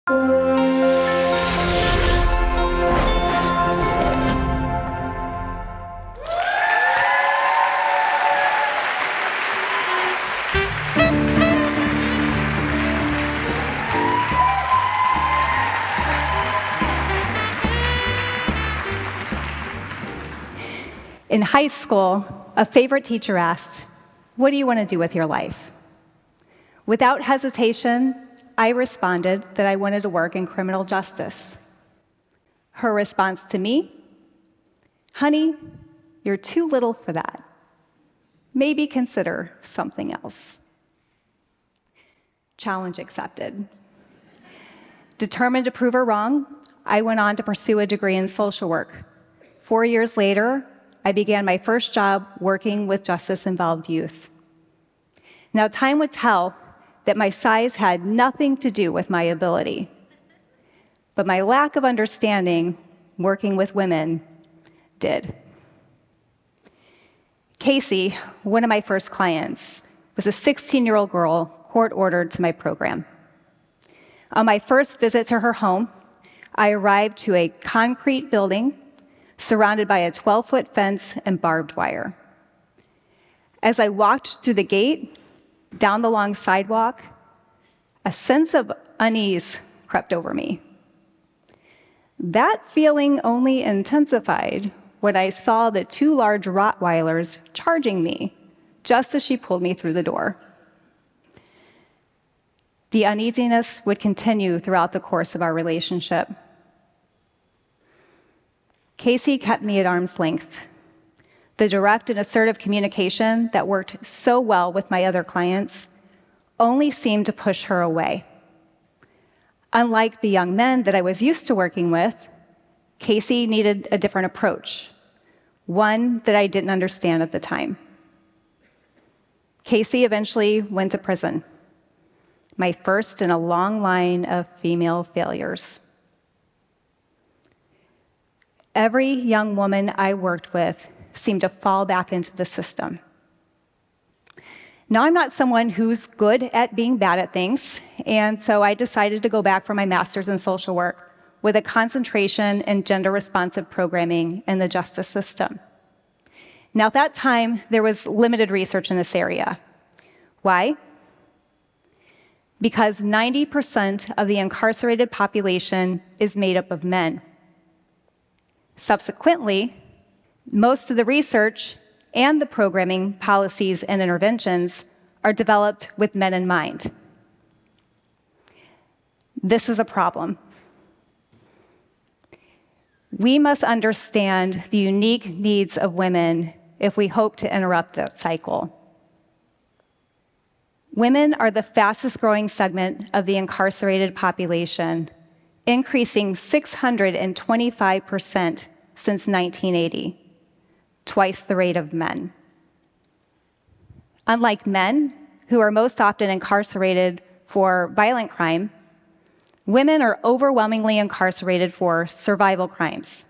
In high school, a favorite teacher asked, "What do you want to do with your life?" Without hesitation, I responded that I wanted to work in criminal justice. Her response to me, "Honey, you're too little for that. Maybe consider something else." Challenge accepted. Determined to prove her wrong, I went on to pursue a degree in social work. 4 years later, I began my first job working with justice-involved youth. Now, time would tell that my size had nothing to do with my ability, but my lack of understanding working with women did. Casey, one of my first clients, was a 16-year-old girl court-ordered to my program. On my first visit to her home, I arrived to a concrete building surrounded by a 12-foot fence and barbed wire. As I walked through the gate, down the long sidewalk, a sense of unease crept over me. That feeling only intensified when I saw the 2 large Rottweilers charging me just as she pulled me through the door. The uneasiness would continue throughout the course of our relationship. Casey kept me at arm's length. The direct and assertive communication that worked so well with my other clients only seemed to push her away. Unlike the young men that I was used to working with, Casey needed a different approach, one that I didn't understand at the time. Casey eventually went to prison, my first in a long line of female failures. Every young woman I worked with seemed to fall back into the system. Now, I'm not someone who's good at being bad at things, and so I decided to go back for my master's in social work with a concentration in gender-responsive programming in the justice system. Now, at that time, there was limited research in this area. Why? Because 90% of the incarcerated population is made up of men. Subsequently, most of the research and the programming policies and interventions are developed with men in mind. This is a problem. We must understand the unique needs of women if we hope to interrupt that cycle. Women are the fastest growing segment of the incarcerated population, increasing 625% since 1980, twice the rate of men. Unlike men, who are most often incarcerated for violent crime, women are overwhelmingly incarcerated for survival crimes,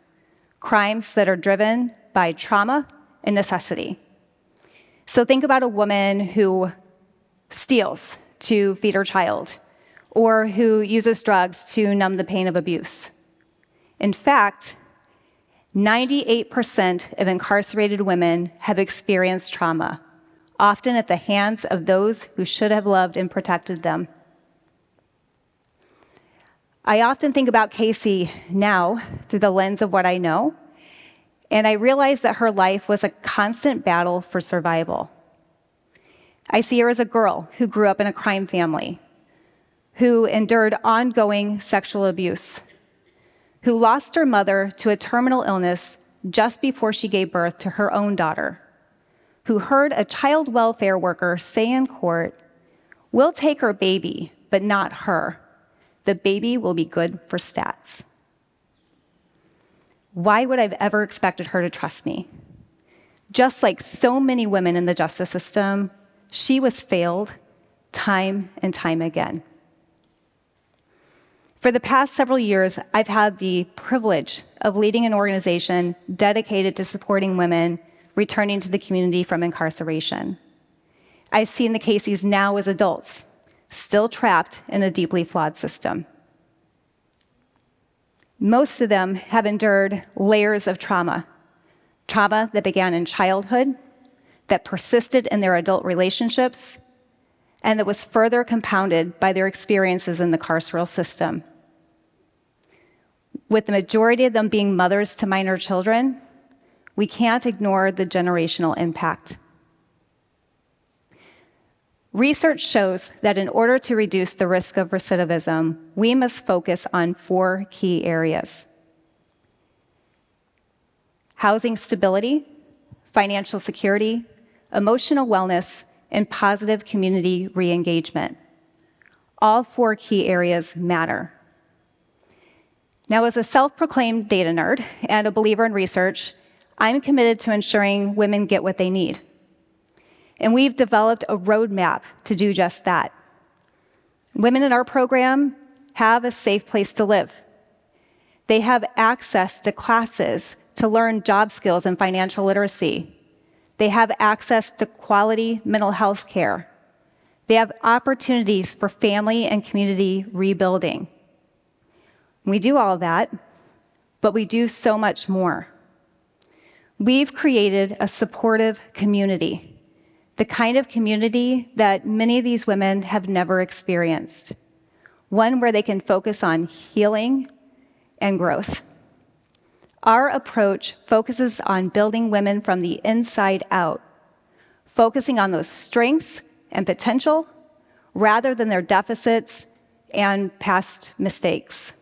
crimes that are driven by trauma and necessity. So think about a woman who steals to feed her child, or who uses drugs to numb the pain of abuse. In fact, 98% of incarcerated women have experienced trauma, often at the hands of those who should have loved and protected them. I often think about Casey now through the lens of what I know, and I realize that her life was a constant battle for survival. I see her as a girl who grew up in a crime family, who endured ongoing sexual abuse, who lost her mother to a terminal illness just before she gave birth to her own daughter, who heard a child welfare worker say in court, "We'll take her baby, but not her. The baby will be good for stats." Why would I have ever expected her to trust me? Just like so many women in the justice system, she was failed time and time again. For the past several years, I've had the privilege of leading an organization dedicated to supporting women returning to the community from incarceration. I've seen the Caseys now as adults, still trapped in a deeply flawed system. Most of them have endured layers of trauma that began in childhood, that persisted in their adult relationships, and that was further compounded by their experiences in the carceral system. With the majority of them being mothers to minor children, we can't ignore the generational impact. Research shows that in order to reduce the risk of recidivism, we must focus on 4 key areas: housing stability, financial security, emotional wellness, and positive community re-engagement. All 4 key areas matter. Now, as a self-proclaimed data nerd and a believer in research, I'm committed to ensuring women get what they need. And we've developed a roadmap to do just that. Women in our program have a safe place to live. They have access to classes to learn job skills and financial literacy. They have access to quality mental health care. They have opportunities for family and community rebuilding. We do all of that, but we do so much more. We've created a supportive community, the kind of community that many of these women have never experienced, one where they can focus on healing and growth. Our approach focuses on building women from the inside out, focusing on those strengths and potential rather than their deficits and past mistakes.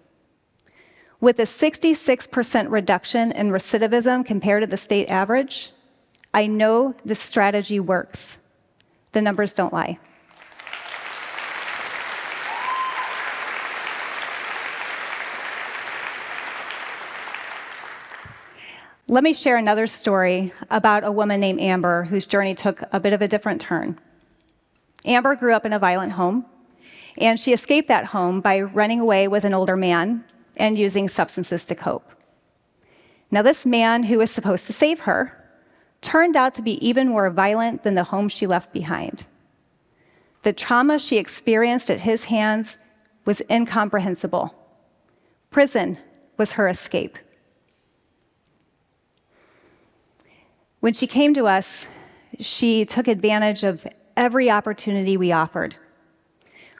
With a 66% reduction in recidivism compared to the state average, I know this strategy works. The numbers don't lie. Let me share another story about a woman named Amber whose journey took a bit of a different turn. Amber grew up in a violent home, and she escaped that home by running away with an older man and using substances to cope. Now, this man who was supposed to save her turned out to be even more violent than the home she left behind. The trauma she experienced at his hands was incomprehensible. Prison was her escape. When she came to us, she took advantage of every opportunity we offered.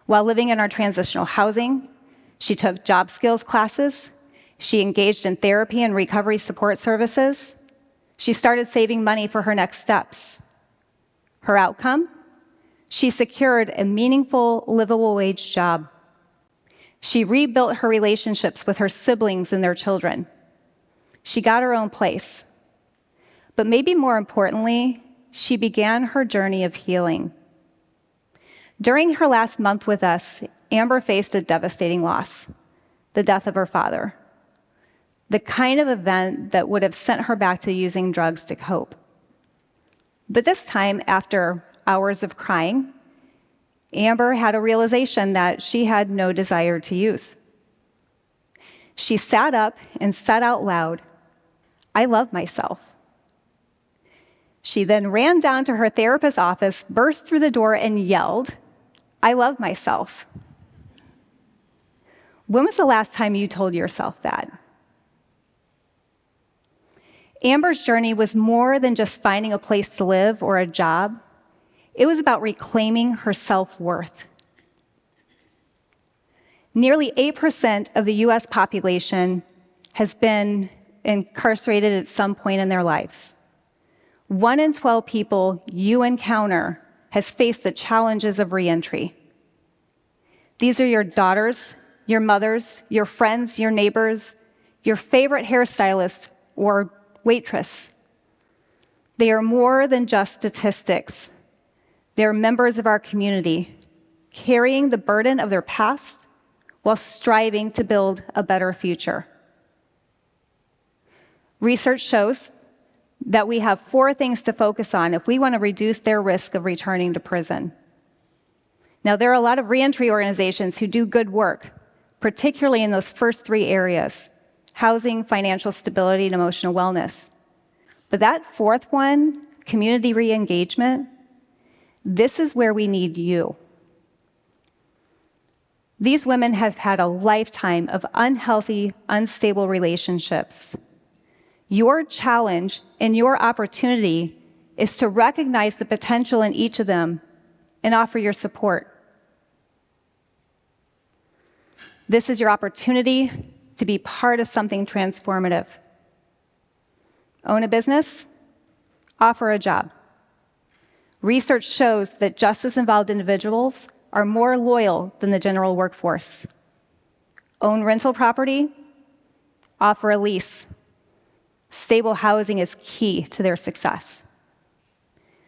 While living in our transitional housing, she took job skills classes, she engaged in therapy and recovery support services, she started saving money for her next steps. Her outcome? She secured a meaningful, livable wage job. She rebuilt her relationships with her siblings and their children. She got her own place. But maybe more importantly, she began her journey of healing. During her last month with us, Amber faced a devastating loss, the death of her father, the kind of event that would have sent her back to using drugs to cope. But this time, after hours of crying, Amber had a realization that she had no desire to use. She sat up and said out loud, "I love myself." She then ran down to her therapist's office, burst through the door, and yelled, "I love myself." When was the last time you told yourself that? Amber's journey was more than just finding a place to live or a job. It was about reclaiming her self-worth. Nearly 8% of the US population has been incarcerated at some point in their lives. 1 in 12 people you encounter has faced the challenges of reentry. These are your daughters, your mothers, your friends, your neighbors, your favorite hairstylist or waitress. They are more than just statistics. They're members of our community, carrying the burden of their past while striving to build a better future. Research shows that we have 4 things to focus on if we want to reduce their risk of returning to prison. Now, there are a lot of reentry organizations who do good work, particularly in those first 3 areas: housing, financial stability, and emotional wellness. But that 4th one, community re-engagement, this is where we need you. These women have had a lifetime of unhealthy, unstable relationships. Your challenge and your opportunity is to recognize the potential in each of them and offer your support. This is your opportunity to be part of something transformative. Own a business, offer a job. Research shows that justice-involved individuals are more loyal than the general workforce. Own rental property, offer a lease. Stable housing is key to their success.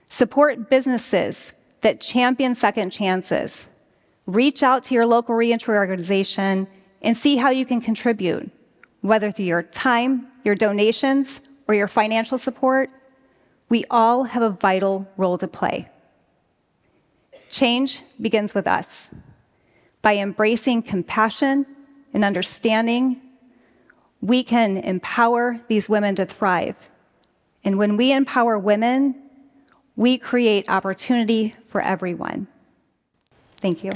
Support businesses that champion second chances. Reach out to your local reentry organization and see how you can contribute, whether through your time, your donations, or your financial support. We all have a vital role to play. Change begins with us. By embracing compassion and understanding, we can empower these women to thrive. And when we empower women, we create opportunity for everyone. Thank you.